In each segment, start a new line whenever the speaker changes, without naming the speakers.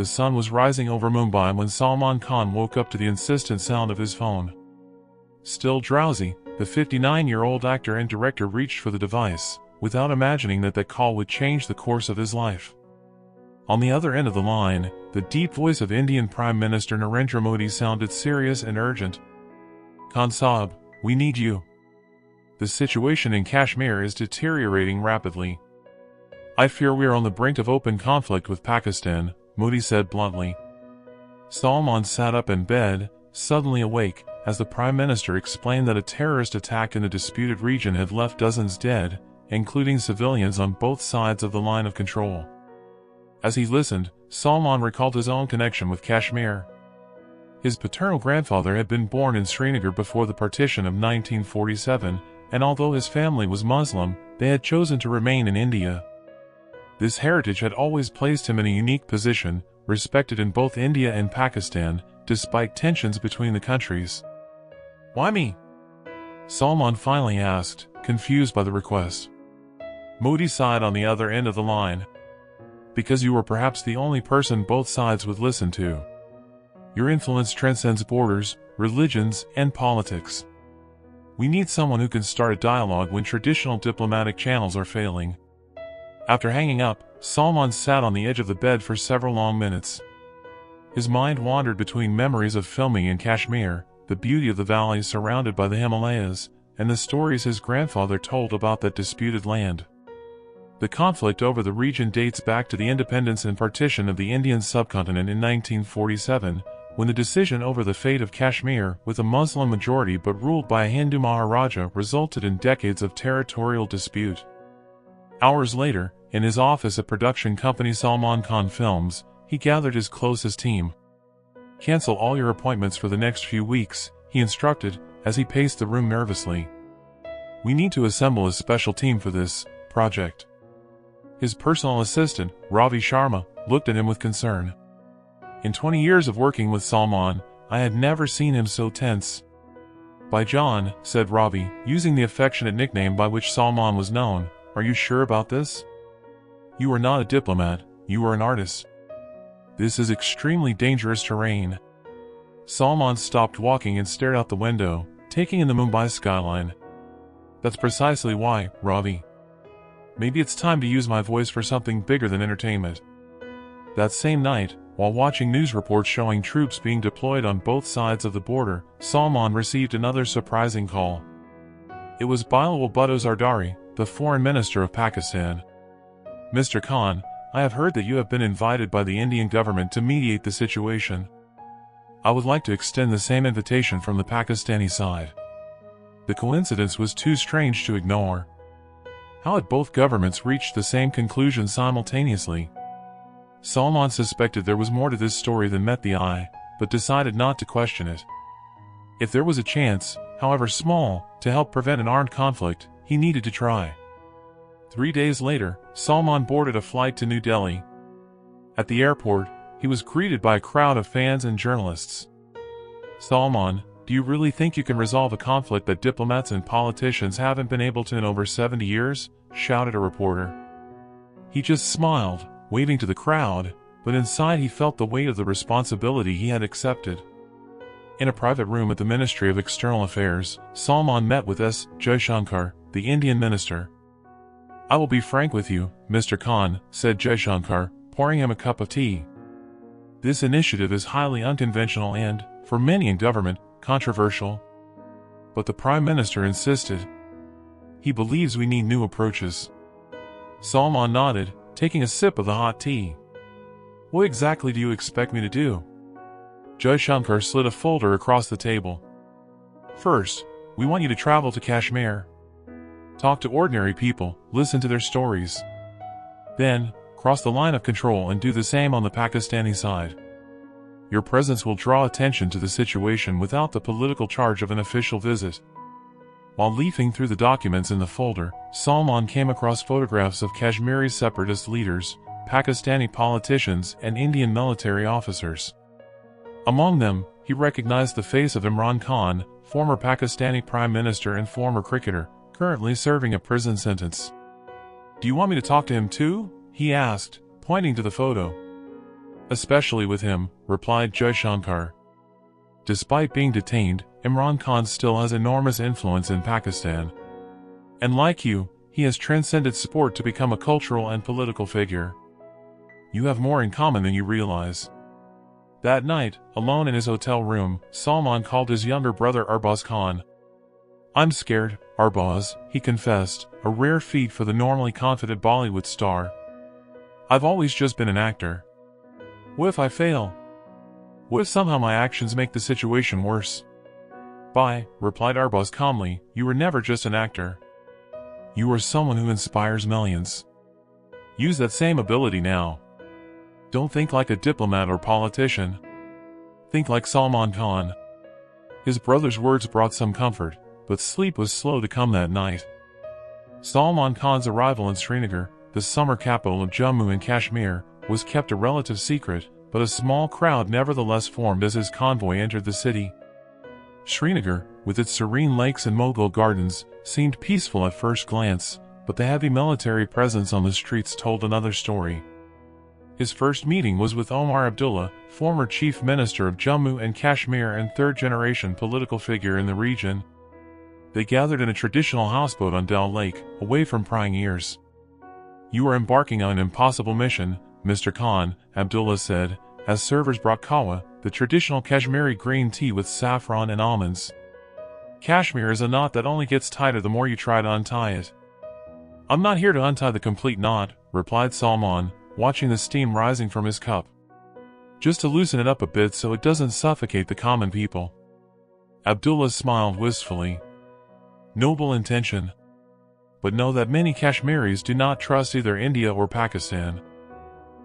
The sun was rising over Mumbai when Salman Khan woke up to the insistent sound of his phone. Still drowsy, the 59-year-old actor and director reached for the device, without imagining that call would change the course of his life. On the other end of the line, the deep voice of Indian Prime Minister Narendra Modi sounded serious and urgent. "Khan Saab, we need you. The situation in Kashmir is deteriorating rapidly. I fear we are on the brink of open conflict with Pakistan," Modi said bluntly. Salman sat up in bed, suddenly awake, as the Prime Minister explained that a terrorist attack in the disputed region had left dozens dead, including civilians on both sides of the line of control. As he listened, Salman recalled his own connection with Kashmir. His paternal grandfather had been born in Srinagar before the partition of 1947, and although his family was Muslim, they had chosen to remain in India. This heritage had always placed him in a unique position, respected in both India and Pakistan, despite tensions between the countries. "Why me?" Salman finally asked, confused by the request. Modi sighed on the other end of the line. "Because you were perhaps the only person both sides would listen to. Your influence transcends borders, religions, and politics. We need someone who can start a dialogue when traditional diplomatic channels are failing." After hanging up, Salman sat on the edge of the bed for several long minutes. His mind wandered between memories of filming in Kashmir, the beauty of the valleys surrounded by the Himalayas, and the stories his grandfather told about that disputed land. The conflict over the region dates back to the independence and partition of the Indian subcontinent in 1947, when the decision over the fate of Kashmir, with a Muslim majority but ruled by a Hindu Maharaja, resulted in decades of territorial dispute. Hours later, in his office at production company Salman Khan Films, he gathered his closest team. "Cancel all your appointments for the next few weeks," he instructed, as he paced the room nervously. "We need to assemble a special team for this project." His personal assistant, Ravi Sharma, looked at him with concern. In 20 years of working with Salman, I had never seen him so tense. "By John," said Ravi, using the affectionate nickname by which Salman was known, "are you sure about this? You are not a diplomat, you are an artist. This is extremely dangerous terrain." Salman stopped walking and stared out the window, taking in the Mumbai skyline. "That's precisely why, Ravi. Maybe it's time to use my voice for something bigger than entertainment." That same night, while watching news reports showing troops being deployed on both sides of the border, Salman received another surprising call. It was Bilawal Bhutto Zardari, the foreign minister of Pakistan. "Mr. Khan, I have heard that you have been invited by the Indian government to mediate the situation. I would like to extend the same invitation from the Pakistani side." The coincidence was too strange to ignore. How had both governments reached the same conclusion simultaneously? Salman suspected there was more to this story than met the eye, but decided not to question it. If there was a chance, however small, to help prevent an armed conflict, he needed to try. 3 days later, Salman boarded a flight to New Delhi. At the airport, he was greeted by a crowd of fans and journalists. "Salman, do you really think you can resolve a conflict that diplomats and politicians haven't been able to in over 70 years?" shouted a reporter. He just smiled, waving to the crowd, but inside he felt the weight of the responsibility he had accepted. In a private room at the Ministry of External Affairs, Salman met with S. Jaishankar, the Indian minister. "I will be frank with you, Mr. Khan," said Jaishankar, pouring him a cup of tea. "This initiative is highly unconventional and, for many in government, controversial." But the Prime Minister insisted. "He believes we need new approaches." Salman nodded, taking a sip of the hot tea. "What exactly do you expect me to do?" Jaishankar slid a folder across the table. "First, we want you to travel to Kashmir. Talk to ordinary people, listen to their stories. Then, cross the line of control and do the same on the Pakistani side. Your presence will draw attention to the situation without the political charge of an official visit." While leafing through the documents in the folder, Salman came across photographs of Kashmiri separatist leaders, Pakistani politicians, and Indian military officers. Among them, he recognized the face of Imran Khan, former Pakistani Prime Minister and former cricketer, currently serving a prison sentence. "Do you want me to talk to him too?" he asked, pointing to the photo. Especially with him, replied Jaishankar. Despite being detained, Imran Khan still has enormous influence in Pakistan. And like you, he has transcended sport to become a cultural and political figure. You have more in common than you realize. That night, alone in his hotel room, Salman called his younger brother Arbaz Khan. I'm scared, Arbaz, he confessed, a rare feat for the normally confident Bollywood star. I've always just been an actor. What if I fail? What if somehow my actions make the situation worse? Bye, replied Arbaz calmly, you were never just an actor. You were someone who inspires millions. Use that same ability now. Don't think like a diplomat or politician. Think like Salman Khan. His brother's words brought some comfort, but sleep was slow to come that night. Salman Khan's arrival in Srinagar, the summer capital of Jammu and Kashmir, was kept a relative secret, but a small crowd nevertheless formed as his convoy entered the city. Srinagar, with its serene lakes and Mughal gardens, seemed peaceful at first glance, but the heavy military presence on the streets told another story. His first meeting was with Omar Abdullah, former chief minister of Jammu and Kashmir and third-generation political figure in the region. They gathered in a traditional houseboat on Dal Lake, away from prying ears. You are embarking on an impossible mission, Mr. Khan, Abdullah said, as servers brought kawa, the traditional Kashmiri green tea with saffron and almonds. Kashmir is a knot that only gets tighter the more you try to untie it. I'm not here to untie the complete knot, replied Salman, watching the steam rising from his cup. Just to loosen it up a bit so it doesn't suffocate the common people. Abdullah smiled wistfully. Noble intention. But know that many Kashmiris do not trust either India or Pakistan.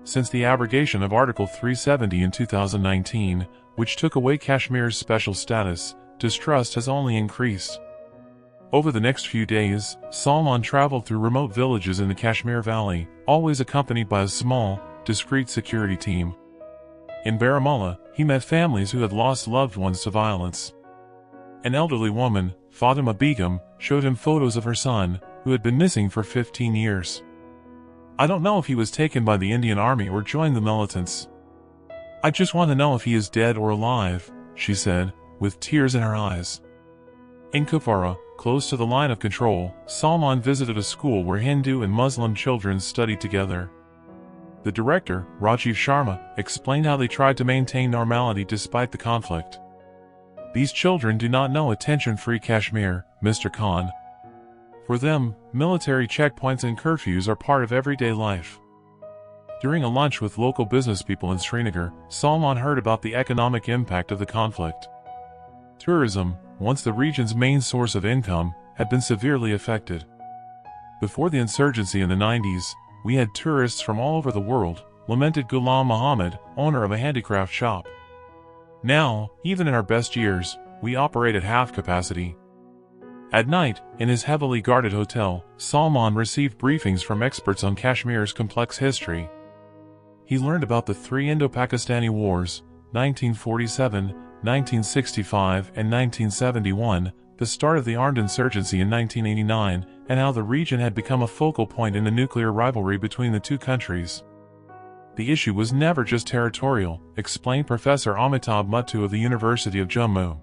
Since the abrogation of Article 370 in 2019, which took away Kashmir's special status, distrust has only increased. Over the next few days, Salman traveled through remote villages in the Kashmir Valley, always accompanied by a small, discreet security team. In Baramulla, he met families who had lost loved ones to violence. An elderly woman, Fatima Begum, showed him photos of her son, who had been missing for 15 years. I don't know if he was taken by the Indian Army or joined the militants. I just want to know if he is dead or alive, she said, with tears in her eyes. In Kupwara, close to the line of control, Salman visited a school where Hindu and Muslim children studied together. The director, Rajiv Sharma, explained how they tried to maintain normality despite the conflict. These children do not know a tension-free Kashmir, Mr. Khan. For them, military checkpoints and curfews are part of everyday life. During a lunch with local businesspeople in Srinagar, Salman heard about the economic impact of the conflict. Tourism, once the region's main source of income, had been severely affected. Before the insurgency in the 90s, we had tourists from all over the world, lamented Ghulam Muhammad, owner of a handicraft shop. Now, even in our best years, we operate at half capacity. At night, in his heavily guarded hotel, Salman received briefings from experts on Kashmir's complex history. He learned about the three Indo-Pakistani wars, 1947, 1965 and 1971, the start of the armed insurgency in 1989, and how the region had become a focal point in the nuclear rivalry between the two countries. The issue was never just territorial, explained Professor Amitabh Muttu of the University of Jammu.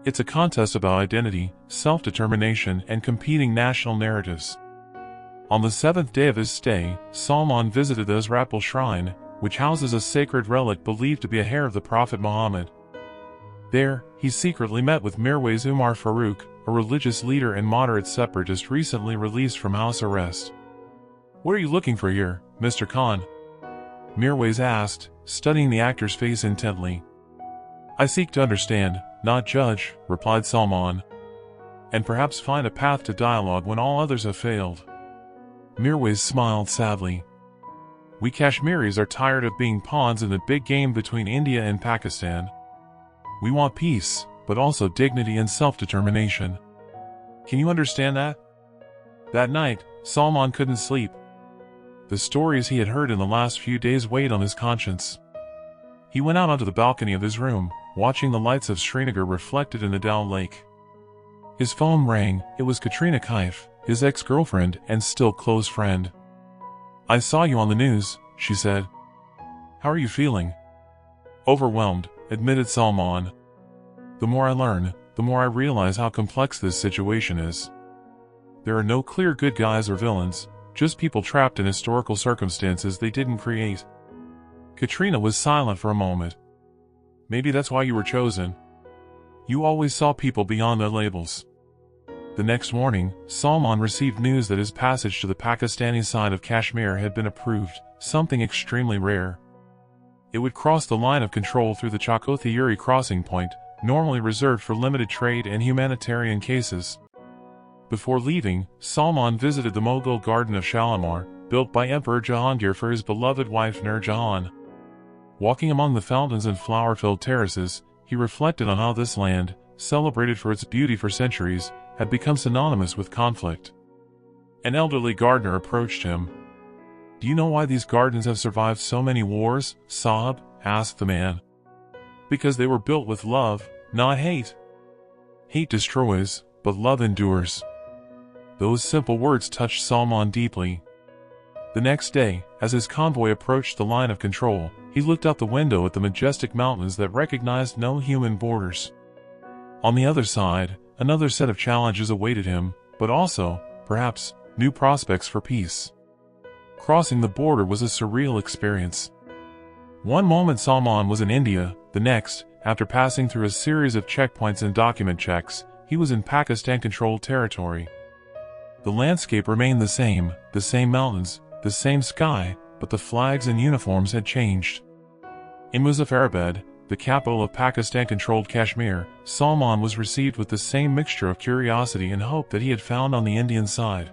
It's a contest about identity, self-determination, and competing national narratives. On the seventh day of his stay, Salman visited the Azrapal shrine, which houses a sacred relic believed to be a hair of the Prophet Muhammad. There, he secretly met with Mirwais Umar Farooq, a religious leader and moderate separatist recently released from house arrest. "What are you looking for here, Mr. Khan?" Mirwais asked, studying the actor's face intently. "I seek to understand, not judge," replied Salman. "And perhaps find a path to dialogue when all others have failed." Mirwais smiled sadly. "We Kashmiris are tired of being pawns in the big game between India and Pakistan. We want peace, but also dignity and self-determination. Can you understand that?" That night, Salman couldn't sleep. The stories he had heard in the last few days weighed on his conscience. He went out onto the balcony of his room, watching the lights of Srinagar reflected in the Dal Lake. His phone rang. It was Katrina Kaif, his ex-girlfriend and still close friend. "I saw you on the news," she said. How are you feeling? Overwhelmed, admitted Salman. The more I learn, the more I realize how complex this situation is. There are no clear good guys or villains, just people trapped in historical circumstances they didn't create. Katrina was silent for a moment. Maybe that's why you were chosen. You always saw people beyond their labels. The next morning, Salman received news that his passage to the Pakistani side of Kashmir had been approved, something extremely rare. It would cross the line of control through the Chakothy-Uri crossing point, normally reserved for limited trade and humanitarian cases. Before leaving, Salman visited the Mughal garden of Shalimar, built by Emperor Jahangir for his beloved wife Nur Jahan. Walking among the fountains and flower-filled terraces, he reflected on how this land, celebrated for its beauty for centuries, had become synonymous with conflict. An elderly gardener approached him. "Do you know why these gardens have survived so many wars, Sahib?" asked the man. "Because they were built with love, not hate. Hate destroys, but love endures." Those simple words touched Salman deeply. The next day, as his convoy approached the line of control, he looked out the window at the majestic mountains that recognized no human borders. On the other side, another set of challenges awaited him, but also, perhaps, new prospects for peace. Crossing the border was a surreal experience. One moment Salman was in India, the next, after passing through a series of checkpoints and document checks, he was in Pakistan-controlled territory. The landscape remained the same mountains, the same sky, but the flags and uniforms had changed. In Muzaffarabad, the capital of Pakistan-controlled Kashmir, Salman was received with the same mixture of curiosity and hope that he had found on the Indian side.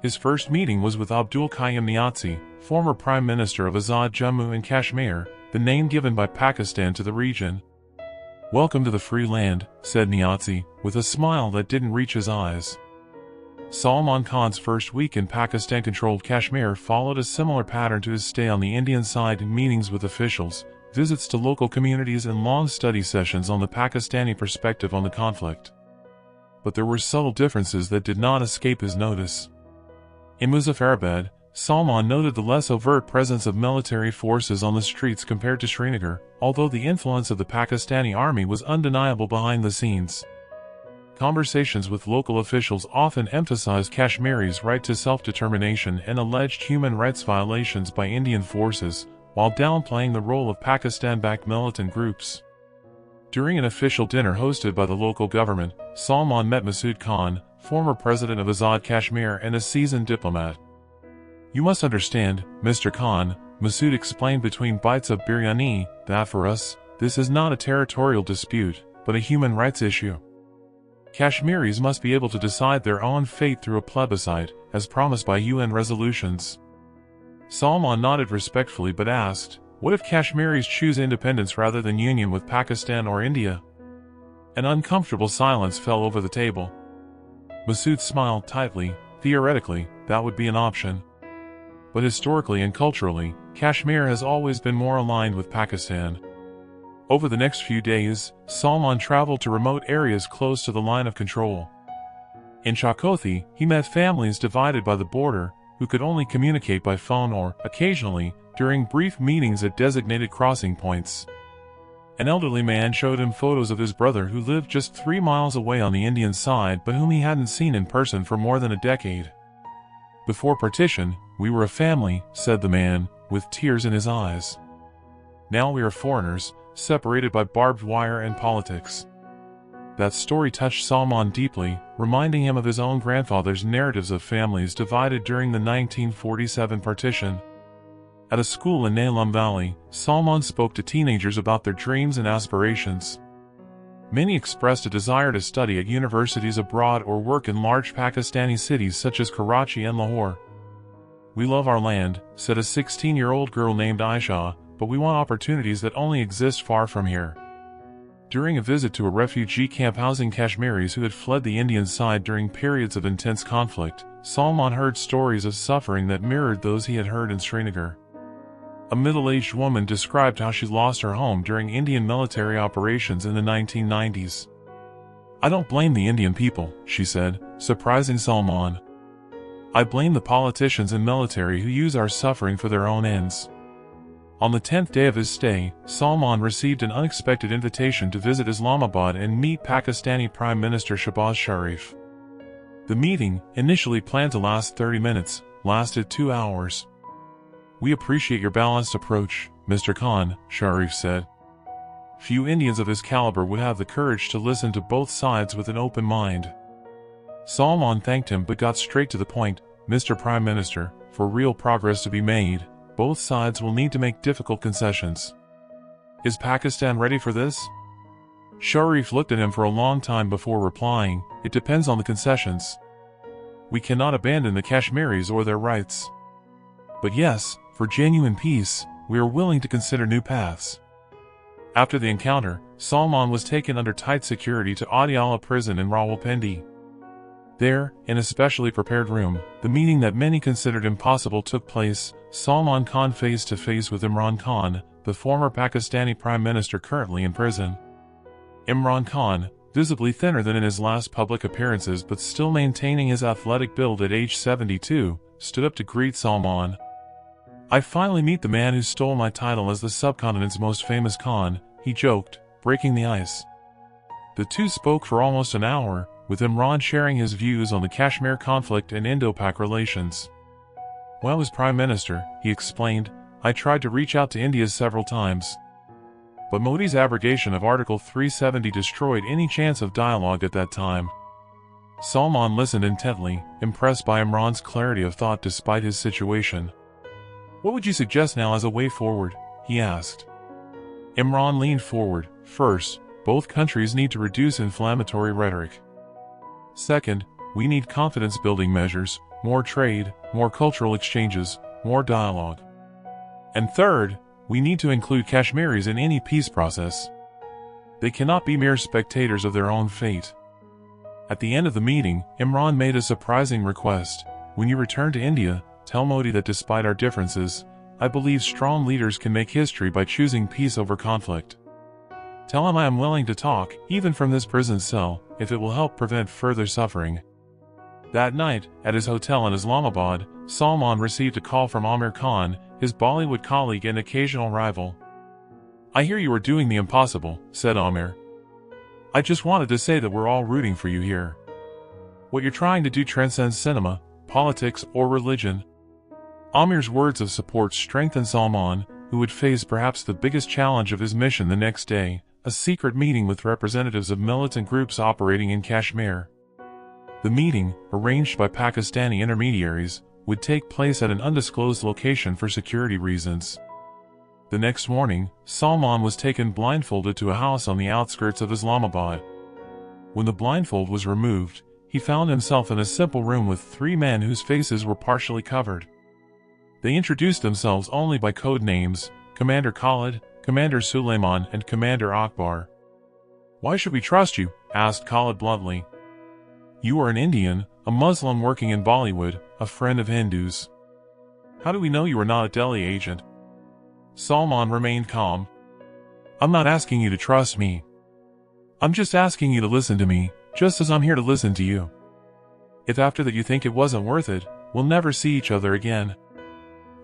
His first meeting was with Abdul Qayyum Niazi, former Prime Minister of Azad Jammu and Kashmir, the name given by Pakistan to the region. "Welcome to the free land," said Niazi, with a smile that didn't reach his eyes. Salman Khan's first week in Pakistan-controlled Kashmir followed a similar pattern to his stay on the Indian side in meetings with officials, visits to local communities and long study sessions on the Pakistani perspective on the conflict. But there were subtle differences that did not escape his notice. In Muzaffarabad, Salman noted the less overt presence of military forces on the streets compared to Srinagar, although the influence of the Pakistani army was undeniable behind the scenes. Conversations with local officials often emphasized Kashmiris' right to self-determination and alleged human rights violations by Indian forces, while downplaying the role of Pakistan-backed militant groups. During an official dinner hosted by the local government, Salman met Masood Khan, former president of Azad Kashmir and a seasoned diplomat. "You must understand, Mr. Khan," Masood explained between bites of biryani, "that for us, this is not a territorial dispute, but a human rights issue. Kashmiris must be able to decide their own fate through a plebiscite, as promised by UN resolutions." Salman nodded respectfully but asked, "What if Kashmiris choose independence rather than union with Pakistan or India?" An uncomfortable silence fell over the table. Masood smiled tightly. "Theoretically, that would be an option. But historically and culturally, Kashmir has always been more aligned with Pakistan." Over the next few days, Salman traveled to remote areas close to the line of control. In Chakothy, he met families divided by the border, who could only communicate by phone or, occasionally, during brief meetings at designated crossing points. An elderly man showed him photos of his brother who lived just 3 miles away on the Indian side but whom he hadn't seen in person for more than a decade. "Before partition, we were a family," said the man, with tears in his eyes. "Now we are foreigners, separated by barbed wire and politics." That story touched Salman deeply, reminding him of his own grandfather's narratives of families divided during the 1947 partition. At a school in Neelam Valley, Salman spoke to teenagers about their dreams and aspirations. Many expressed a desire to study at universities abroad or work in large Pakistani cities such as Karachi and Lahore. "We love our land," said a 16-year-old girl named Aisha, "but we want opportunities that only exist far from here." During a visit to a refugee camp housing Kashmiris who had fled the Indian side during periods of intense conflict, Salman heard stories of suffering that mirrored those he had heard in Srinagar. A middle-aged woman described how she lost her home during Indian military operations in the 1990s. "I don't blame the Indian people," she said, surprising Salman. "I blame the politicians and military who use our suffering for their own ends." On the 10th day of his stay, Salman received an unexpected invitation to visit Islamabad and meet Pakistani Prime Minister Shehbaz Sharif. The meeting, initially planned to last 30 minutes, lasted 2 hours. "We appreciate your balanced approach, Mr. Khan," Sharif said. Few Indians of his caliber would have the courage to listen to both sides with an open mind. Salman thanked him but got straight to the point. "Mr. Prime Minister, for real progress to be made, both sides will need to make difficult concessions. Is Pakistan ready for this?" Sharif looked at him for a long time before replying, "It depends on the concessions. We cannot abandon the Kashmiris or their rights. But yes, for genuine peace, we are willing to consider new paths." After the encounter, Salman was taken under tight security to Adiala prison in Rawalpindi. There, in a specially prepared room, the meeting that many considered impossible took place. Salman Khan face to face with Imran Khan, the former Pakistani Prime Minister currently in prison. Imran Khan, visibly thinner than in his last public appearances but still maintaining his athletic build at age 72, stood up to greet Salman. "I finally meet the man who stole my title as the subcontinent's most famous Khan," he joked, breaking the ice. The two spoke for almost an hour, with Imran sharing his views on the Kashmir conflict and Indo-Pak relations. "When I was Prime Minister," he explained, "I tried to reach out to India several times. But Modi's abrogation of Article 370 destroyed any chance of dialogue at that time." Salman listened intently, impressed by Imran's clarity of thought despite his situation. "What would you suggest now as a way forward?" he asked. Imran leaned forward. "First, both countries need to reduce inflammatory rhetoric. Second, we need confidence-building measures, more trade, more cultural exchanges, more dialogue. And third, we need to include Kashmiris in any peace process. They cannot be mere spectators of their own fate." At the end of the meeting, Imran made a surprising request. "When you return to India, tell Modi that despite our differences, I believe strong leaders can make history by choosing peace over conflict. Tell him I am willing to talk, even from this prison cell, if it will help prevent further suffering." That night, at his hotel in Islamabad, Salman received a call from Amir Khan, his Bollywood colleague and occasional rival. "I hear you are doing the impossible," said Amir. "I just wanted to say that we're all rooting for you here. What you're trying to do transcends cinema, politics, or religion." Amir's words of support strengthened Salman, who would face perhaps the biggest challenge of his mission the next day, a secret meeting with representatives of militant groups operating in Kashmir. The meeting, arranged by Pakistani intermediaries, would take place at an undisclosed location for security reasons. The next morning, Salman was taken blindfolded to a house on the outskirts of Islamabad. When the blindfold was removed, he found himself in a simple room with 3 men whose faces were partially covered. They introduced themselves only by code names: Commander Khalid, Commander Suleiman, and Commander Akbar. "Why should we trust you?" asked Khalid bluntly. "You are an Indian, a Muslim working in Bollywood, a friend of Hindus. How do we know you are not a Delhi agent?" Salman remained calm. "I'm not asking you to trust me. I'm just asking you to listen to me, just as I'm here to listen to you. If after that you think it wasn't worth it, we'll never see each other again."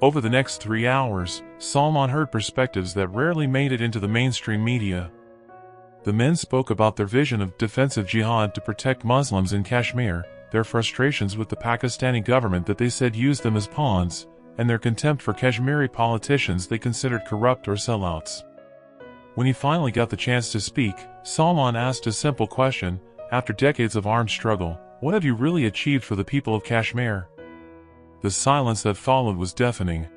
Over the next 3 hours, Salman heard perspectives that rarely made it into the mainstream media. The men spoke about their vision of defensive jihad to protect Muslims in Kashmir, their frustrations with the Pakistani government that they said used them as pawns, and their contempt for Kashmiri politicians they considered corrupt or sellouts. When he finally got the chance to speak, Salman asked a simple question: "After decades of armed struggle, what have you really achieved for the people of Kashmir?" The silence that followed was deafening.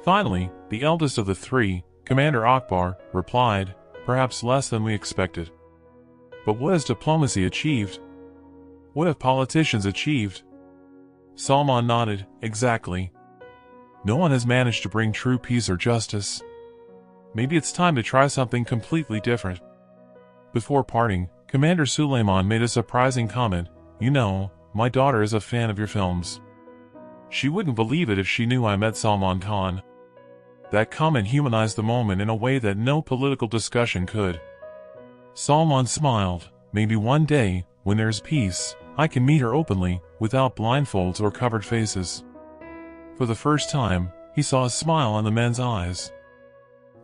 Finally, the eldest of the 3, Commander Akbar, replied, "Perhaps less than we expected. But what has diplomacy achieved? What have politicians achieved?" Salman nodded. "Exactly. No one has managed to bring true peace or justice. Maybe it's time to try something completely different." Before parting, Commander Suleiman made a surprising comment: "You know, my daughter is a fan of your films. She wouldn't believe it if she knew I met Salman Khan." That comment humanized the moment in a way that no political discussion could. Salman smiled. "Maybe one day, when there's peace, I can meet her openly, without blindfolds or covered faces." For the first time, he saw a smile on the men's eyes.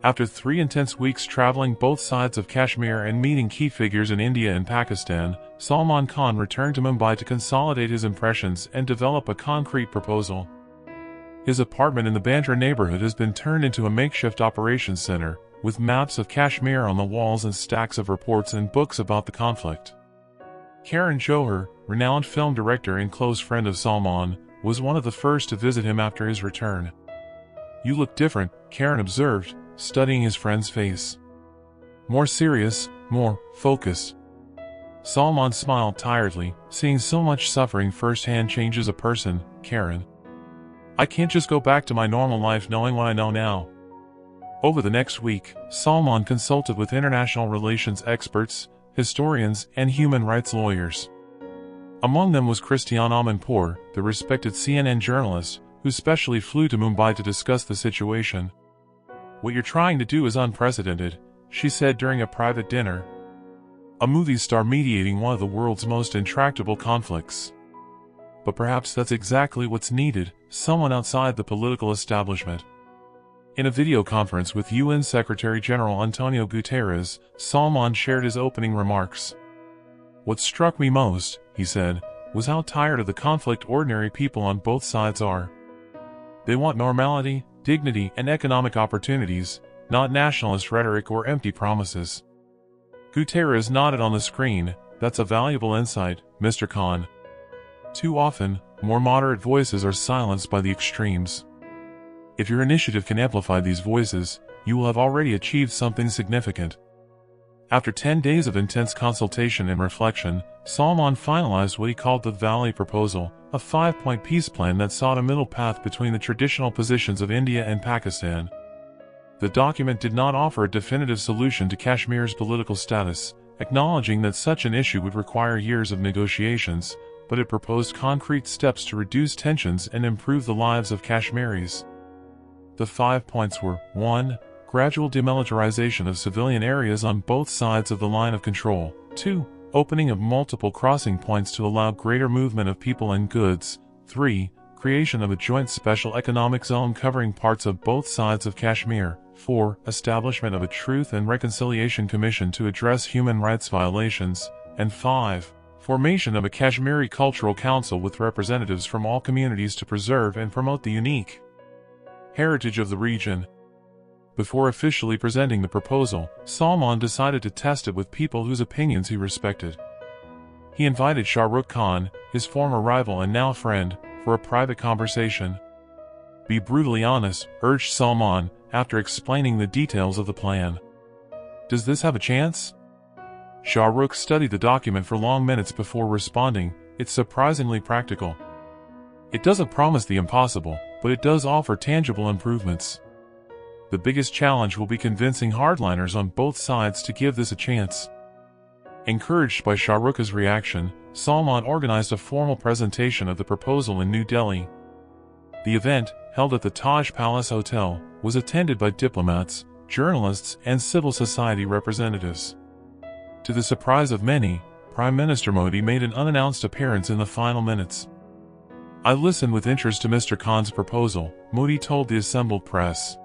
After 3 intense weeks traveling both sides of Kashmir and meeting key figures in India and Pakistan, Salman Khan returned to Mumbai to consolidate his impressions and develop a concrete proposal. His apartment in the Bandra neighborhood has been turned into a makeshift operations center, with maps of Kashmir on the walls and stacks of reports and books about the conflict. Karan Johar, renowned film director and close friend of Salman, was one of the first to visit him after his return. "You look different," Karan observed, studying his friend's face. "More serious, more focused." Salman smiled tiredly, seeing so much suffering firsthand changes a person. "Karan, I can't just go back to my normal life knowing what I know now." Over the next week, Salman consulted with international relations experts, historians, and human rights lawyers. Among them was Christiane Amanpour, the respected CNN journalist, who specially flew to Mumbai to discuss the situation. "What you're trying to do is unprecedented," she said during a private dinner. "A movie star mediating one of the world's most intractable conflicts. But perhaps that's exactly what's needed, someone outside the political establishment." In a video conference with UN Secretary-General Antonio Guterres, Salman shared his opening remarks. "What struck me most," he said, "was how tired of the conflict ordinary people on both sides are. They want normality, dignity, and economic opportunities, not nationalist rhetoric or empty promises." Guterres nodded on the screen. "That's a valuable insight, Mr. Khan. Too often, more moderate voices are silenced by the extremes. If your initiative can amplify these voices, you will have already achieved something significant." After 10 days of intense consultation and reflection, Salman finalized what he called the Valley Proposal, a 5-point peace plan that sought a middle path between the traditional positions of India and Pakistan. The document did not offer a definitive solution to Kashmir's political status, acknowledging that such an issue would require years of negotiations, but it proposed concrete steps to reduce tensions and improve the lives of Kashmiris. The 5 points were: 1. Gradual demilitarization of civilian areas on both sides of the line of control. 2. Opening of multiple crossing points to allow greater movement of people and goods. 3. Creation of a joint special economic zone covering parts of both sides of Kashmir. 4. Establishment of a Truth and Reconciliation Commission to address human rights violations. And 5. Formation of a Kashmiri Cultural Council with representatives from all communities to preserve and promote the unique heritage of the region. Before officially presenting the proposal, Salman decided to test it with people whose opinions he respected. He invited Shah Rukh Khan, his former rival and now friend, for a private conversation. "Be brutally honest," urged Salman, after explaining the details of the plan. "Does this have a chance?" Shah Rukh studied the document for long minutes before responding, "It's surprisingly practical. It doesn't promise the impossible, but it does offer tangible improvements. The biggest challenge will be convincing hardliners on both sides to give this a chance." Encouraged by Shah Rukh's reaction, Salman organized a formal presentation of the proposal in New Delhi. The event, held at the Taj Palace Hotel, was attended by diplomats, journalists, and civil society representatives. To the surprise of many, Prime Minister Modi made an unannounced appearance in the final minutes. "I listened with interest to Mr. Khan's proposal," Modi told the assembled press.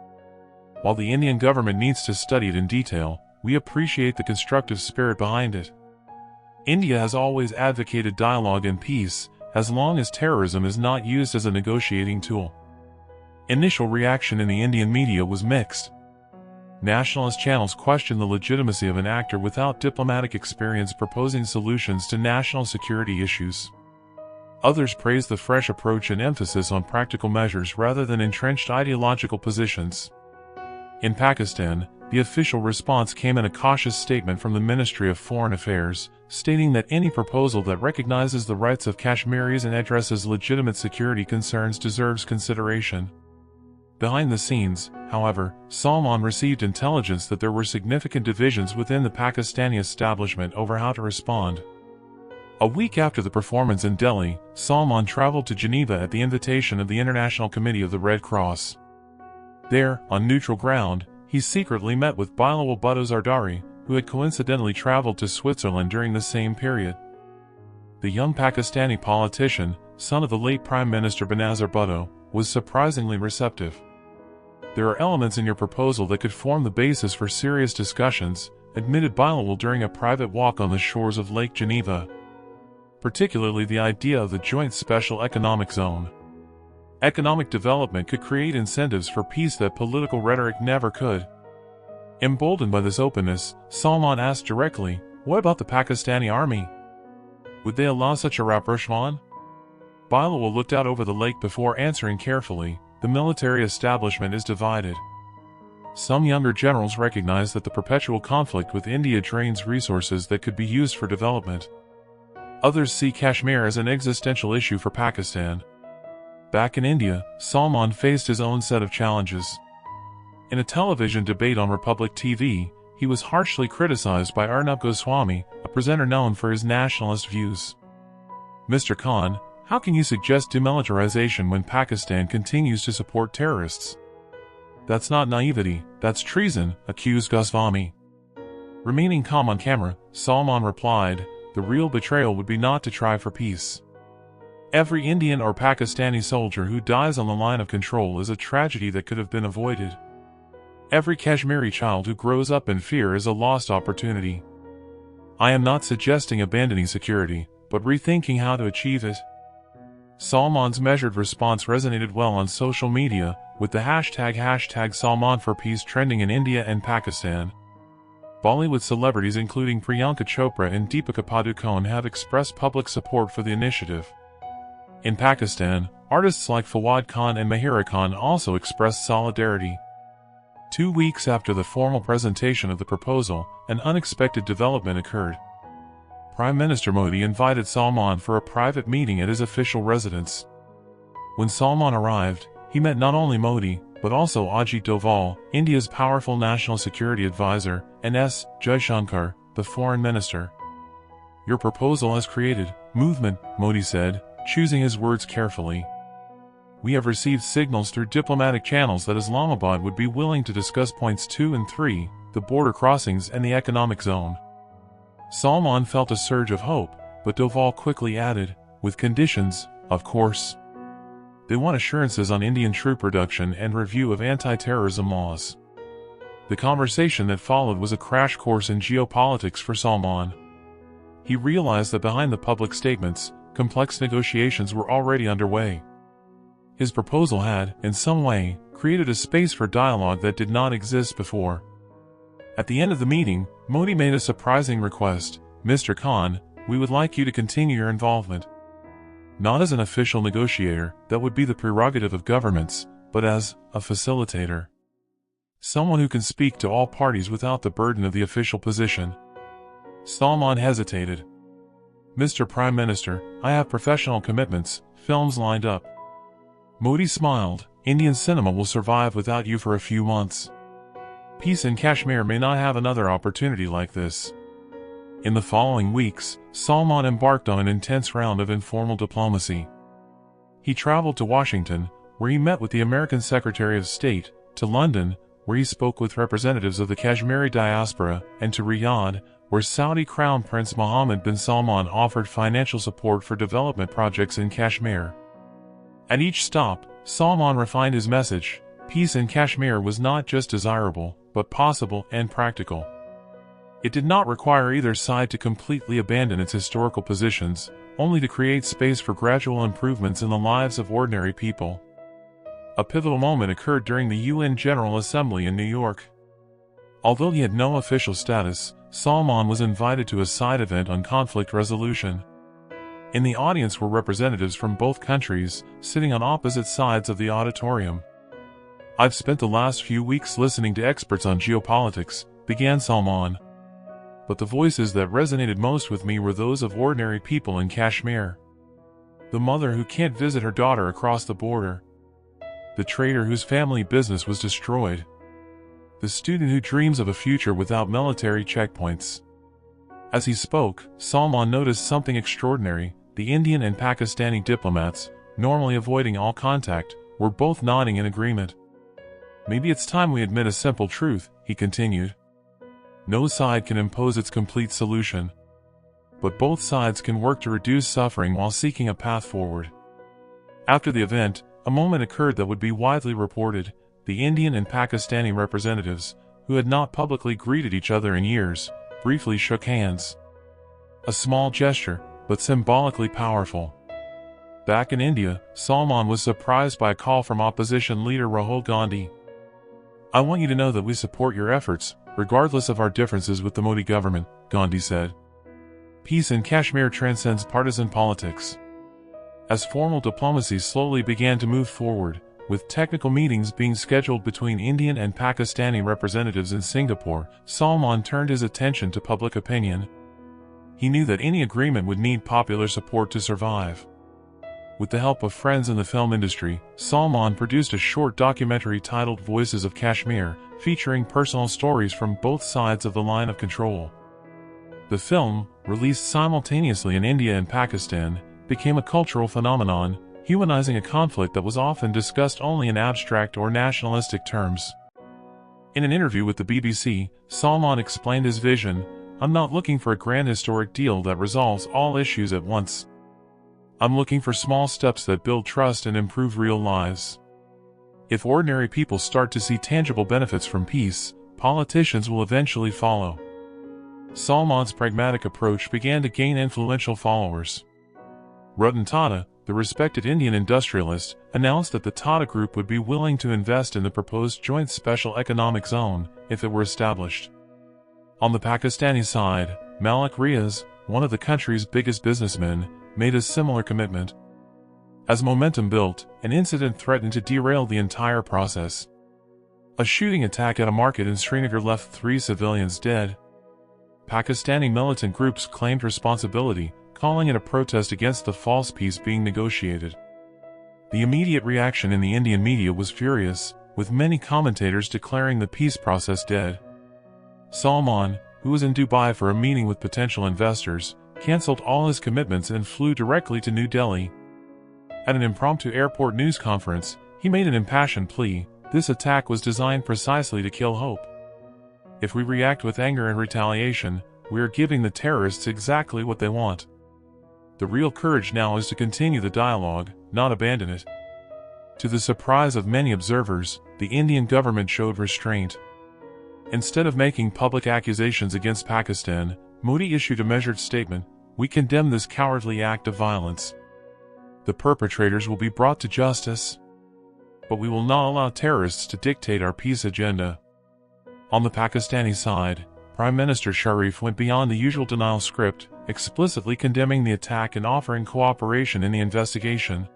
"While the Indian government needs to study it in detail, we appreciate the constructive spirit behind it. India has always advocated dialogue and peace, as long as terrorism is not used as a negotiating tool." Initial reaction in the Indian media was mixed. Nationalist channels questioned the legitimacy of an actor without diplomatic experience proposing solutions to national security issues. Others praised the fresh approach and emphasis on practical measures rather than entrenched ideological positions. In Pakistan, the official response came in a cautious statement from the Ministry of Foreign Affairs, stating that any proposal that recognizes the rights of Kashmiris and addresses legitimate security concerns deserves consideration. Behind the scenes, however, Salman received intelligence that there were significant divisions within the Pakistani establishment over how to respond. A week after the performance in Delhi, Salman traveled to Geneva at the invitation of the International Committee of the Red Cross. There, on neutral ground, he secretly met with Bilawal Bhutto Zardari, who had coincidentally traveled to Switzerland during the same period. The young Pakistani politician, son of the late Prime Minister Benazir Bhutto, was surprisingly receptive. There are elements in your proposal that could form the basis for serious discussions, admitted Bilawal during a private walk on the shores of Lake Geneva. Particularly the idea of the Joint Special Economic Zone. Economic development could create incentives for peace that political rhetoric never could. Emboldened by this openness, Salman asked directly, "What about the Pakistani army? Would they allow such a rapprochement?" Bilawal looked out over the lake before answering carefully, "The military establishment is divided. Some younger generals recognize that the perpetual conflict with India drains resources that could be used for development. Others see Kashmir as an existential issue for Pakistan." Back in India, Salman faced his own set of challenges. In a television debate on Republic TV, he was harshly criticized by Arnab Goswami, a presenter known for his nationalist views. "Mr. Khan, how can you suggest demilitarization when Pakistan continues to support terrorists? That's not naivety, that's treason," accused Goswami. Remaining calm on camera, Salman replied, "The real betrayal would be not to try for peace. Every Indian or Pakistani soldier who dies on the line of control is a tragedy that could have been avoided. Every Kashmiri child who grows up in fear is a lost opportunity. I am not suggesting abandoning security, but rethinking how to achieve it." Salman's measured response resonated well on social media, with the hashtag Salman for Peace trending in India and Pakistan. Bollywood celebrities including Priyanka Chopra and Deepika Padukone have expressed public support for the initiative. In Pakistan, artists like Fawad Khan and Mahira Khan also expressed solidarity. 2 weeks after the formal presentation of the proposal, an unexpected development occurred. Prime Minister Modi invited Salman for a private meeting at his official residence. When Salman arrived, he met not only Modi, but also Ajit Doval, India's powerful national security advisor, and S. Jaishankar, the foreign minister. "Your proposal has created movement," Modi said, choosing his words carefully. "We have received signals through diplomatic channels that Islamabad would be willing to discuss points 2 and 3, the border crossings and the economic zone." Salman felt a surge of hope, but Doval quickly added, "With conditions, of course. They want assurances on Indian troop reduction and review of anti-terrorism laws." The conversation that followed was a crash course in geopolitics for Salman. He realized that behind the public statements, complex negotiations were already underway. His proposal had, in some way, created a space for dialogue that did not exist before. At the end of the meeting, Modi made a surprising request, "Mr. Khan, we would like you to continue your involvement. Not as an official negotiator, that would be the prerogative of governments, but as a facilitator. Someone who can speak to all parties without the burden of the official position." Salman hesitated. "Mr. Prime Minister, I have professional commitments, films lined up." Modi smiled, "Indian cinema will survive without you for a few months. Peace in Kashmir may not have another opportunity like this." In the following weeks, Salman embarked on an intense round of informal diplomacy. He traveled to Washington, where he met with the American Secretary of State, to London, where he spoke with representatives of the Kashmiri diaspora, and to Riyadh, where Saudi Crown Prince Mohammed bin Salman offered financial support for development projects in Kashmir. At each stop, Salman refined his message: peace in Kashmir was not just desirable, but possible and practical. It did not require either side to completely abandon its historical positions, only to create space for gradual improvements in the lives of ordinary people. A pivotal moment occurred during the UN General Assembly in New York. Although he had no official status, Salman was invited to a side event on conflict resolution. In the audience were representatives from both countries, sitting on opposite sides of the auditorium. "I've spent the last few weeks listening to experts on geopolitics," began Salman. "But the voices that resonated most with me were those of ordinary people in Kashmir. The mother who can't visit her daughter across the border. The trader whose family business was destroyed. The student who dreams of a future without military checkpoints." As he spoke, Salman noticed something extraordinary. The Indian and Pakistani diplomats, normally avoiding all contact, were both nodding in agreement. "Maybe it's time we admit a simple truth," he continued. "No side can impose its complete solution. But both sides can work to reduce suffering while seeking a path forward." After the event, a moment occurred that would be widely reported. the Indian and Pakistani representatives, who had not publicly greeted each other in years, briefly shook hands. A small gesture, but symbolically powerful. Back in India, Salman was surprised by a call from opposition leader Rahul Gandhi. "I want you to know that we support your efforts, regardless of our differences with the Modi government," Gandhi said. Peace in Kashmir transcends partisan politics. As formal diplomacy slowly began to move forward, with technical meetings being scheduled between Indian and Pakistani representatives in Singapore, Salman turned his attention to public opinion. He knew that any agreement would need popular support to survive. With the help of friends in the film industry, Salman produced a short documentary titled Voices of Kashmir, featuring personal stories from both sides of the line of control. The film, released simultaneously in India and Pakistan, became a cultural phenomenon, humanizing a conflict that was often discussed only in abstract or nationalistic terms. In an interview with the BBC, Salman explained his vision: "I'm not looking for a grand historic deal that resolves all issues at once. I'm looking for small steps that build trust and improve real lives. If ordinary people start to see tangible benefits from peace, politicians will eventually follow." Salman's pragmatic approach began to gain influential followers. Ratan Tata, the respected Indian industrialist, announced that the Tata Group would be willing to invest in the proposed Joint Special Economic Zone if it were established. On the Pakistani side, Malik Riaz, one of the country's biggest businessmen, made a similar commitment. As momentum built, an incident threatened to derail the entire process. A shooting attack at a market in Srinagar left 3 civilians dead. Pakistani militant groups claimed responsibility, calling it a protest against the false peace being negotiated. The immediate reaction in the Indian media was furious, with many commentators declaring the peace process dead. Salman, who was in Dubai for a meeting with potential investors, cancelled all his commitments and flew directly to New Delhi. At an impromptu airport news conference, he made an impassioned plea: "This attack was designed precisely to kill hope. If we react with anger and retaliation, we are giving the terrorists exactly what they want. The real courage now is to continue the dialogue, not abandon it." To the surprise of many observers, the Indian government showed restraint. Instead of making public accusations against Pakistan, Modi issued a measured statement: "We condemn this cowardly act of violence. The perpetrators will be brought to justice. But we will not allow terrorists to dictate our peace agenda." On the Pakistani side, Prime Minister Sharif went beyond the usual denial script, explicitly condemning the attack and offering cooperation in the investigation.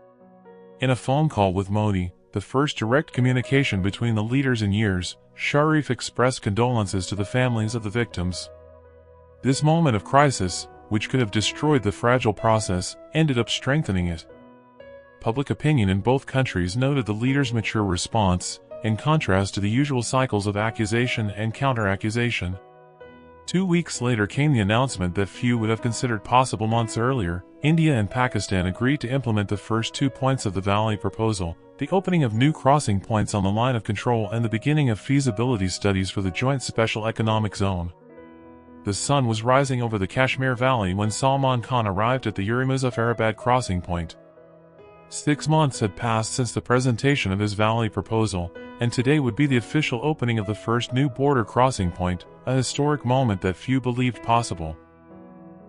In a phone call with Modi, the first direct communication between the leaders in years, Sharif expressed condolences to the families of the victims. This moment of crisis, which could have destroyed the fragile process, ended up strengthening it. Public opinion in both countries noted the leaders' mature response, in contrast to the usual cycles of accusation and counter-accusation. 2 weeks later came the announcement that few would have considered possible months earlier. India and Pakistan agreed to implement the first 2 points of the Valley Proposal, the opening of new crossing points on the line of control and the beginning of feasibility studies for the Joint Special Economic Zone. The sun was rising over the Kashmir Valley when Salman Khan arrived at the Uri-Muzaffarabad crossing point. 6 months had passed since the presentation of his Valley Proposal, and today would be the official opening of the first new border crossing point, a historic moment that few believed possible.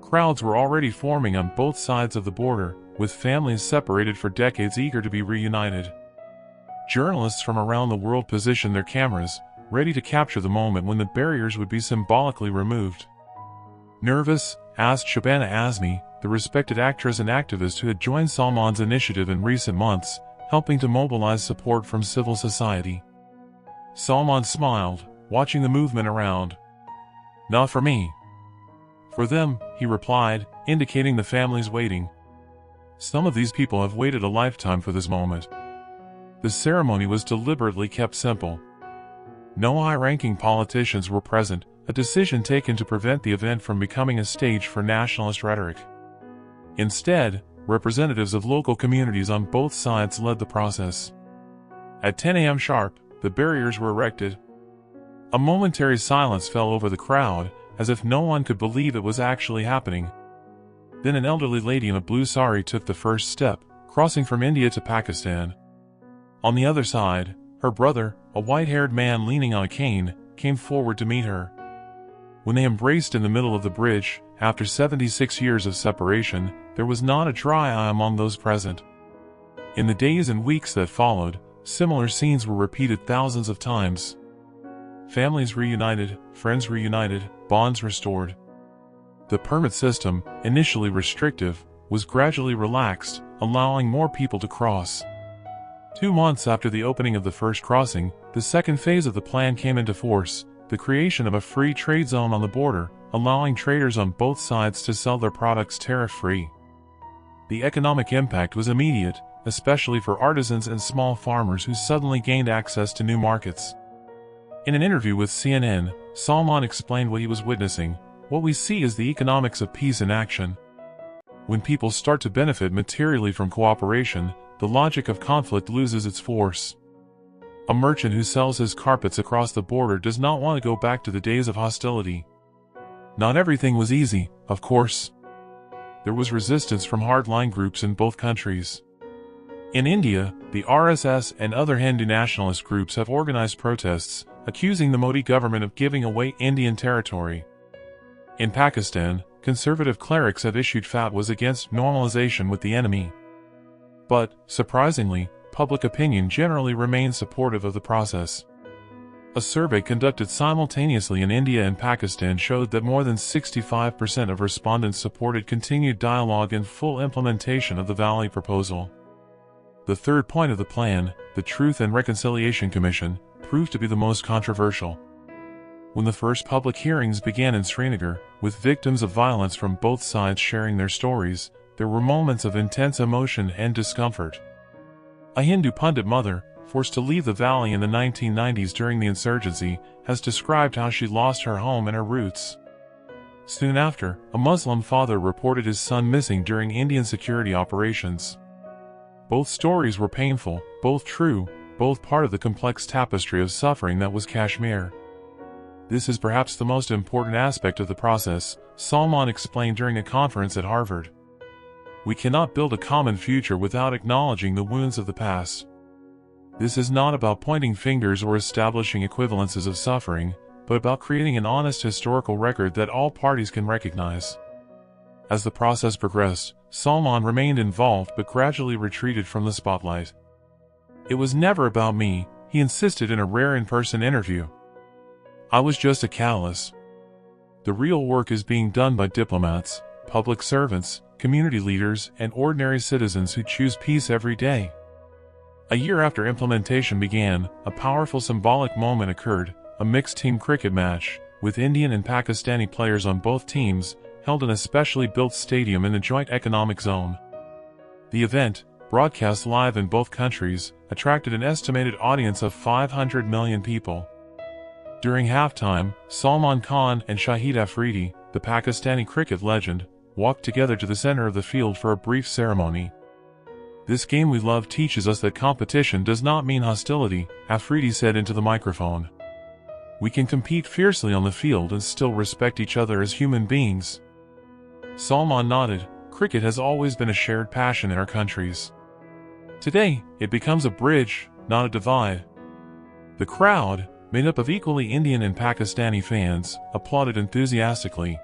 Crowds were already forming on both sides of the border, with families separated for decades eager to be reunited. Journalists from around the world positioned their cameras, ready to capture the moment when the barriers would be symbolically removed. Nervous, asked Shabana Azmi, the respected actress and activist who had joined Salman's initiative in recent months, helping to mobilize support from civil society. Salman smiled, watching the movement around. "Not for me. For them," he replied, indicating the families waiting. "Some of these people have waited a lifetime for this moment." The ceremony was deliberately kept simple. No high-ranking politicians were present, a decision taken to prevent the event from becoming a stage for nationalist rhetoric. Instead, representatives of local communities on both sides led the process. At 10 a.m. sharp, the barriers were erected. A momentary silence fell over the crowd, as if no one could believe it was actually happening. Then an elderly lady in a blue sari took the first step, crossing from India to Pakistan. On the other side, Her brother, a white-haired man leaning on a cane, came forward to meet her. When they embraced in the middle of the bridge, after 76 years of separation, there was not a dry eye among those present. In the days and weeks that followed, similar scenes were repeated thousands of times. Families reunited, friends reunited, bonds restored. The permit system, initially restrictive, was gradually relaxed, allowing more people to cross. 2 months after the opening of the first crossing, the second phase of the plan came into force, the creation of a free trade zone on the border, allowing traders on both sides to sell their products tariff-free. The economic impact was immediate, especially for artisans and small farmers who suddenly gained access to new markets. In an interview with CNN, Salman explained what he was witnessing. What we see is the economics of peace in action. When people start to benefit materially from cooperation, the logic of conflict loses its force. A merchant who sells his carpets across the border does not want to go back to the days of hostility. Not everything was easy, of course. There was resistance from hardline groups in both countries. In India, the RSS and other Hindu nationalist groups have organized protests, accusing the Modi government of giving away Indian territory. In Pakistan, conservative clerics have issued fatwas against normalization with the enemy. But, surprisingly, public opinion generally remains supportive of the process. A survey conducted simultaneously in India and Pakistan showed that more than 65% of respondents supported continued dialogue and full implementation of the Valley proposal. The third point of the plan, the Truth and Reconciliation Commission, proved to be the most controversial. When the first public hearings began in Srinagar, with victims of violence from both sides sharing their stories, there were moments of intense emotion and discomfort. A Hindu pundit mother, forced to leave the valley in the 1990s during the insurgency, has described how she lost her home and her roots. Soon after, a Muslim father reported his son missing during Indian security operations. Both stories were painful, both true, both part of the complex tapestry of suffering that was Kashmir. This is perhaps the most important aspect of the process, Salman explained during a conference at Harvard. We cannot build a common future without acknowledging the wounds of the past. This is not about pointing fingers or establishing equivalences of suffering, but about creating an honest historical record that all parties can recognize. As the process progressed, Salman remained involved but gradually retreated from the spotlight. It was never about me, he insisted in a rare in-person interview. I was just a catalyst. The real work is being done by diplomats, public servants, community leaders, and ordinary citizens who choose peace every day. A year after implementation began, a powerful symbolic moment occurred, a mixed-team cricket match, with Indian and Pakistani players on both teams, held in a specially built stadium in the Joint Economic Zone. The event, broadcast live in both countries, attracted an estimated audience of 500 million people. During halftime, Salman Khan and Shahid Afridi, the Pakistani cricket legend, walked together to the center of the field for a brief ceremony. This game we love teaches us that competition does not mean hostility, Afridi said into the microphone. We can compete fiercely on the field and still respect each other as human beings. Salman nodded. Cricket has always been a shared passion in our countries. Today, it becomes a bridge, not a divide. The crowd, made up of equally Indian and Pakistani fans, applauded enthusiastically.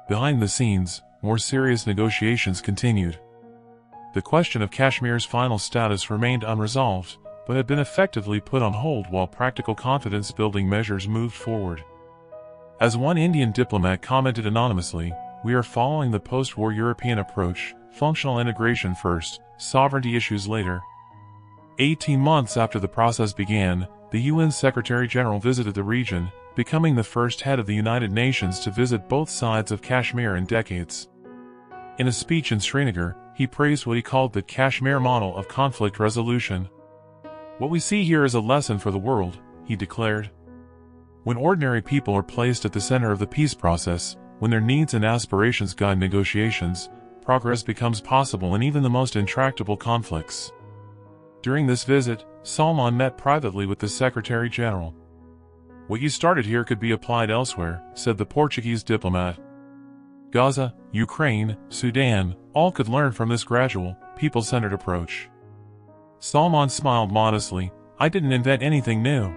Behind the scenes, more serious negotiations continued. The question of Kashmir's final status remained unresolved, but had been effectively put on hold while practical confidence-building measures moved forward. As one Indian diplomat commented anonymously, we are following the post-war European approach, functional integration first, sovereignty issues later. 18 months after the process began, the UN Secretary-General visited the region, becoming the first head of the United Nations to visit both sides of Kashmir in decades. In a speech in Srinagar, he praised what he called the Kashmir model of conflict resolution. What we see here is a lesson for the world, he declared. When ordinary people are placed at the center of the peace process, when their needs and aspirations guide negotiations, progress becomes possible in even the most intractable conflicts. During this visit, Salman met privately with the Secretary-General. What you started here could be applied elsewhere, said the Portuguese diplomat. Gaza, Ukraine, Sudan, all could learn from this gradual, people-centered approach. Salman smiled modestly. I didn't invent anything new.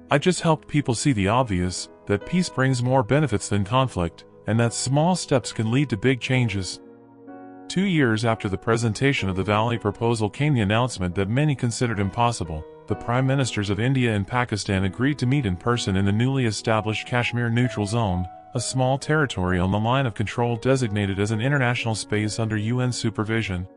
I just helped people see the obvious, that peace brings more benefits than conflict, and that small steps can lead to big changes. 2 years after the presentation of the Valley proposal came the announcement that many considered impossible. The Prime Ministers of India and Pakistan agreed to meet in person in the newly established Kashmir Neutral Zone, a small territory on the line of control designated as an international space under UN supervision.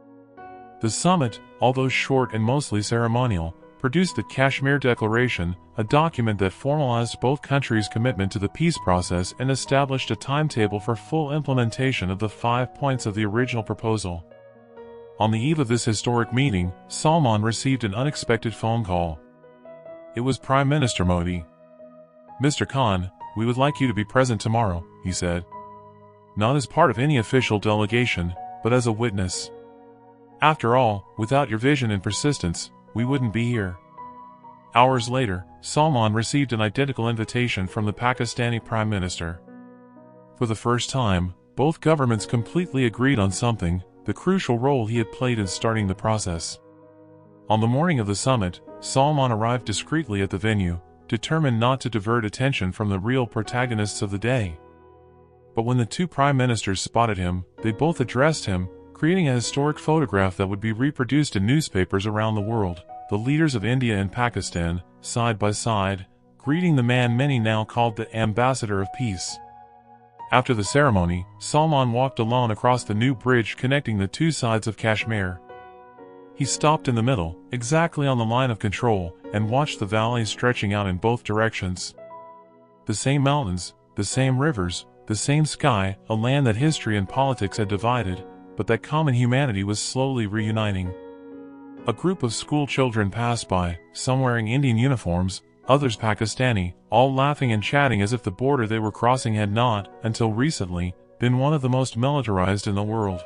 The summit, although short and mostly ceremonial, produced the Kashmir Declaration, a document that formalized both countries' commitment to the peace process and established a timetable for full implementation of the 5 points of the original proposal. On the eve of this historic meeting, Salman received an unexpected phone call. It was Prime Minister Modi. "Mr. Khan, we would like you to be present tomorrow," he said. "Not as part of any official delegation, but as a witness. After all, without your vision and persistence, we wouldn't be here." Hours later, Salman received an identical invitation from the Pakistani Prime Minister. For the first time, both governments completely agreed on something, the crucial role he had played in starting the process. On the morning of the summit, Salman arrived discreetly at the venue, determined not to divert attention from the real protagonists of the day. But when the two prime ministers spotted him, they both addressed him, creating a historic photograph that would be reproduced in newspapers around the world. The leaders of India and Pakistan, side by side, greeting the man many now called the Ambassador of Peace. After the ceremony, Salman walked alone across the new bridge connecting the two sides of Kashmir. He stopped in the middle, exactly on the line of control, and watched the valleys stretching out in both directions. The same mountains, the same rivers, the same sky, a land that history and politics had divided, but that common humanity was slowly reuniting. A group of school children passed by, some wearing Indian uniforms, others Pakistani, all laughing and chatting as if the border they were crossing had not, until recently, been one of the most militarized in the world.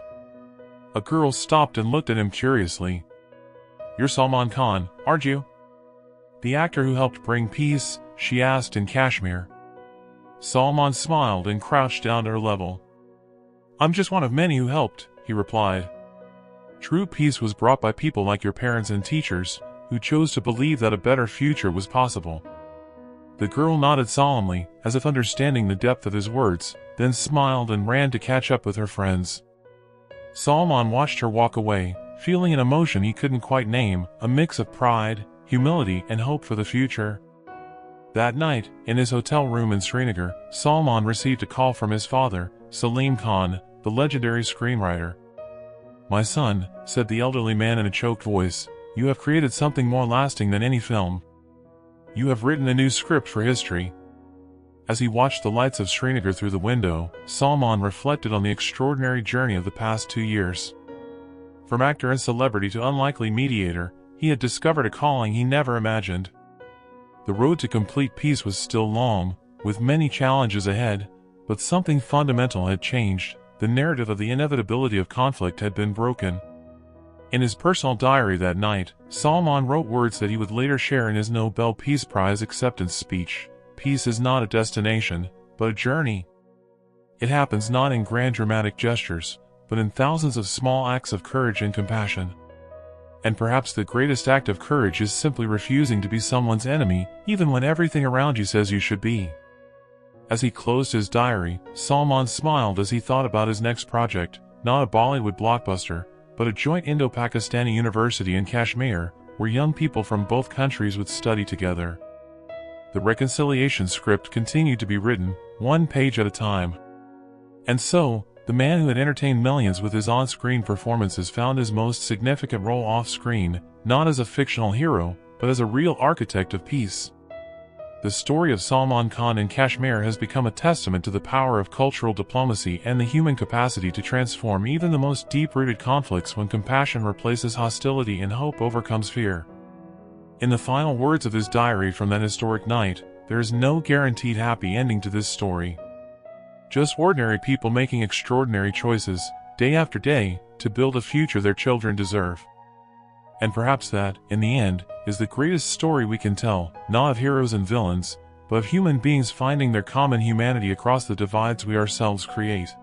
A girl stopped and looked at him curiously. "You're Salman Khan, aren't you? The actor who helped bring peace?" she asked in Kashmir. Salman smiled and crouched down to her level. "I'm just one of many who helped," he replied. "True peace was brought by people like your parents and teachers, who chose to believe that a better future was possible." The girl nodded solemnly, as if understanding the depth of his words, then smiled and ran to catch up with her friends. Salman watched her walk away, feeling an emotion he couldn't quite name, a mix of pride, humility, and hope for the future. That night, in his hotel room in Srinagar, Salman received a call from his father, Salman Khan, the legendary screenwriter. "My son," said the elderly man in a choked voice, "you have created something more lasting than any film. You have written a new script for history." As he watched the lights of Srinagar through the window, Salman reflected on the extraordinary journey of the past 2 years. From actor and celebrity to unlikely mediator, he had discovered a calling he never imagined. The road to complete peace was still long, with many challenges ahead, but something fundamental had changed. The narrative of the inevitability of conflict had been broken. In his personal diary that night, Salman wrote words that he would later share in his Nobel Peace Prize acceptance speech. "Peace is not a destination, but a journey. It happens not in grand dramatic gestures, but in thousands of small acts of courage and compassion. And perhaps the greatest act of courage is simply refusing to be someone's enemy, even when everything around you says you should be." As he closed his diary, Salman smiled as he thought about his next project, not a Bollywood blockbuster, but a joint Indo-Pakistani university in Kashmir, where young people from both countries would study together. The reconciliation script continued to be written, one page at a time. And so, the man who had entertained millions with his on-screen performances found his most significant role off-screen, not as a fictional hero, but as a real architect of peace. The story of Salman Khan in Kashmir has become a testament to the power of cultural diplomacy and the human capacity to transform even the most deep-rooted conflicts when compassion replaces hostility and hope overcomes fear. In the final words of his diary from that historic night, there is no guaranteed happy ending to this story. Just ordinary people making extraordinary choices, day after day, to build a future their children deserve. And perhaps that, in the end, is the greatest story we can tell, not of heroes and villains, but of human beings finding their common humanity across the divides we ourselves create.